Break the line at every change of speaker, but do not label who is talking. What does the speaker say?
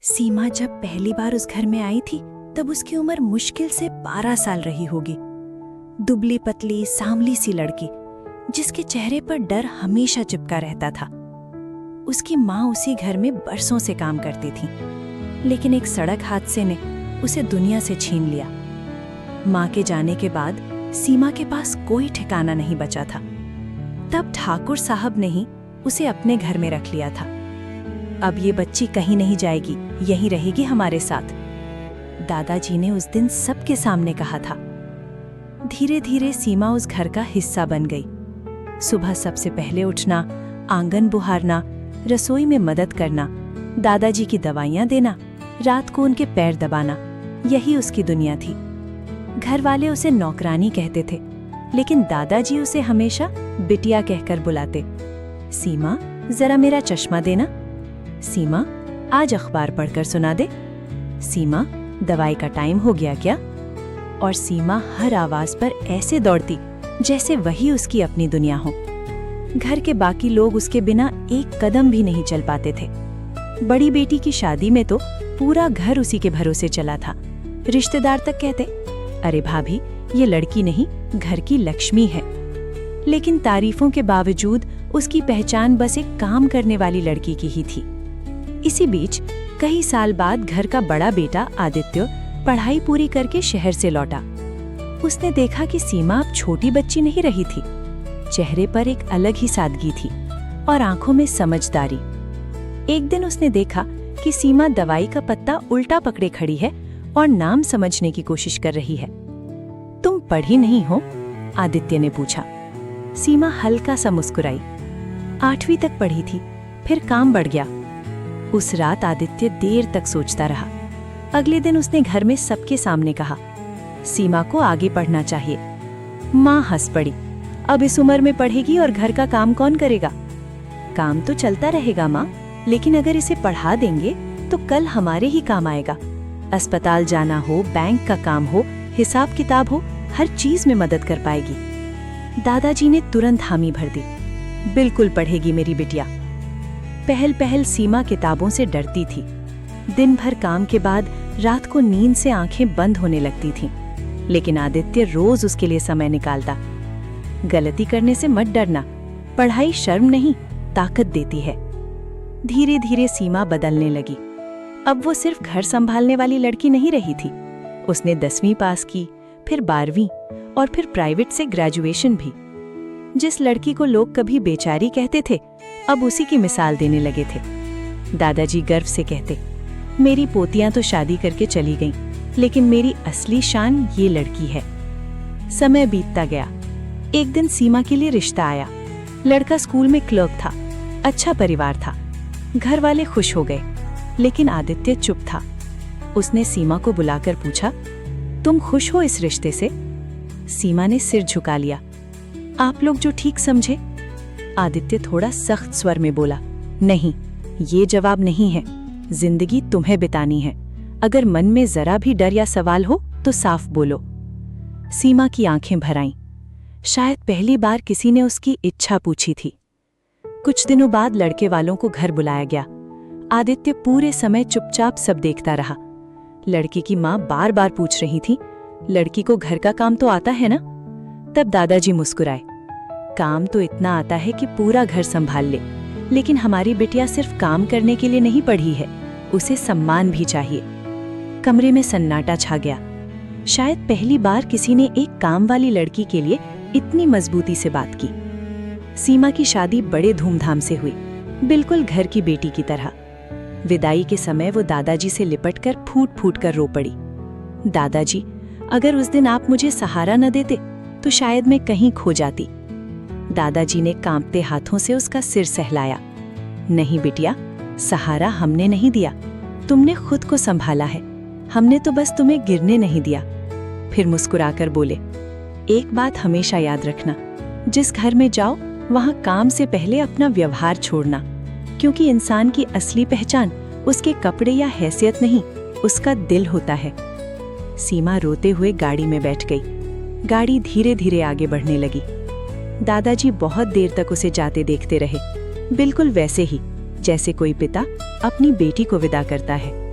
सीमा जब पहली बार उस घर में आई थी तब उसकी उम्र मुश्किल से 12 साल रही होगी। दुबली पतली सांवली सी लड़की जिसके चेहरे पर डर हमेशा चिपका रहता था। उसकी माँ उसी घर में बरसों से काम करती थी, लेकिन एक सड़क हादसे ने उसे दुनिया से छीन लिया। माँ के जाने के बाद सीमा के पास कोई ठिकाना नहीं बचा था। तब ठाकुर साहब ने ही उसे अपने घर में रख लिया था। अब ये बच्ची कहीं नहीं जाएगी, यहीं रहेगी हमारे साथ, दादाजी ने उस दिन सबके सामने कहा था। धीरे धीरे सीमा उस घर का हिस्सा बन गई। सुबह सबसे पहले उठना, आंगन बुहारना, रसोई में मदद करना, दादाजी की दवाइयाँ देना, रात को उनके पैर दबाना, यही उसकी दुनिया थी। घर वाले उसे नौकरानी कहते थे, लेकिन दादाजी उसे हमेशा बिटिया कहकर बुलाते। सीमा, जरा मेरा चश्मा देना। सीमा, आज अखबार पढ़कर सुना दे। सीमा, दवाई का टाइम हो गया क्या? और सीमा हर आवाज पर ऐसे दौड़ती जैसे वही उसकी अपनी दुनिया हो। घर के बाकी लोग उसके बिना एक कदम भी नहीं चल पाते थे। बड़ी बेटी की शादी में तो पूरा घर उसी के भरोसे चला था। रिश्तेदार तक कहते, अरे भाभी, ये लड़की नहीं, घर की लक्ष्मी है। लेकिन तारीफों के बावजूद उसकी पहचान बस एक काम करने वाली लड़की की ही थी। इसी बीच कई साल बाद घर का बड़ा बेटा आदित्य पढ़ाई पूरी करके शहर से लौटा। उसने देखा कि सीमा अब छोटी बच्ची नहीं रही थी। चेहरे पर एक अलग ही सादगी थी और आंखों में समझदारी। एक दिन उसने देखा कि सीमा दवाई का पत्ता उल्टा पकड़े खड़ी है और नाम समझने की कोशिश कर रही है। तुम पढ़ी नहीं हो? आदित्य ने पूछा। सीमा हल्का सा मुस्कुराई। 8वीं तक पढ़ी थी, फिर काम बढ़ गया। उस रात आदित्य देर तक सोचता रहा। अगले दिन उसने घर में सबके सामने कहा, सीमा को आगे पढ़ना चाहिए। माँ हंस पड़ी। अब इस उम्र में पढ़ेगी और घर का काम कौन करेगा? काम तो चलता रहेगा माँ, लेकिन अगर इसे पढ़ा देंगे तो कल हमारे ही काम आएगा। अस्पताल जाना हो, बैंक का काम हो, हिसाब किताब हो, हर चीज में मदद कर पाएगी। दादाजी ने तुरंत हामी भर दी। बिल्कुल पढ़ेगी मेरी बिटिया। पहल पहल सीमा किताबों से डरती थी। दिन भर काम के बाद रात को नींद से आंखें बंद होने लगती थीं, लेकिन आदित्य रोज उसके लिए समय निकालता। गलती करने से मत डरना, पढ़ाई शर्म नहीं, ताकत देती है। धीरे धीरे सीमा बदलने लगी। अब वो सिर्फ घर संभालने वाली लड़की नहीं रही थी। उसने 10वीं पास की, फिर 12वीं और फिर प्राइवेट से ग्रेजुएशन भी। जिस लड़की को लोग कभी बेचारी कहते थे, अब उसी की मिसाल देने लगे थे। दादाजी गर्व से कहते, मेरी पोतियां तो शादी करके चली गईं, लेकिन मेरी असली शान ये लड़की है। समय बीतता गया। एक दिन सीमा के लिए रिश्ता आया। लड़का स्कूल में क्लर्क था, अच्छा परिवार था। घर वाले खुश हो गए, लेकिन आदित्य चुप था। उसने सीमा को बुलाकर पूछा, तुम खुश हो इस रिश्ते से? सीमा ने सिर झुका लिया। आप लोग जो ठीक समझे। आदित्य थोड़ा सख्त स्वर में बोला, नहीं, ये जवाब नहीं है। जिंदगी तुम्हें बितानी है। अगर मन में जरा भी डर या सवाल हो तो साफ बोलो। सीमा की आंखें भर आईं। शायद पहली बार किसी ने उसकी इच्छा पूछी थी। कुछ दिनों बाद लड़के वालों को घर बुलाया गया। आदित्य पूरे समय चुपचाप सब देखता रहा। लड़की की माँ बार बार पूछ रही थी, लड़की को घर का काम तो आता है ना? तब दादाजी मुस्कुराए। काम तो इतना आता है कि पूरा घर संभाल ले, लेकिन हमारी बिटिया सिर्फ काम करने के लिए नहीं पढ़ी है, उसे सम्मान भी चाहिए। कमरे में सन्नाटा छा गया। शायद पहली बार किसी ने एक काम वाली लड़की के लिए इतनी मजबूती से बात की। सीमा की शादी बड़े धूमधाम से हुई, बिल्कुल घर की बेटी की तरह। विदाई के समय वो दादाजी से लिपटकर फूट फूट कर रो पड़ी। दादाजी, अगर उस दिन आप मुझे सहारा न देते तो शायद मैं कहीं खो जाती। दादाजी ने कांपते हाथों से उसका सिर सहलाया। नहीं बिटिया, सहारा हमने नहीं दिया, तुमने खुद को संभाला है। हमने तो बस तुम्हें गिरने नहीं दिया। फिर मुस्कुराकर बोले, एक बात हमेशा याद रखना, जिस घर में जाओ वहां काम से पहले अपना व्यवहार छोड़ना, क्योंकि इंसान की असली पहचान उसके कपड़े या हैसियत नहीं, उसका दिल होता है। सीमा रोते हुए गाड़ी में बैठ गई। गाड़ी धीरे धीरे आगे बढ़ने लगी। दादाजी बहुत देर तक उसे जाते देखते रहे, बिल्कुल वैसे ही जैसे कोई पिता अपनी बेटी को विदा करता है।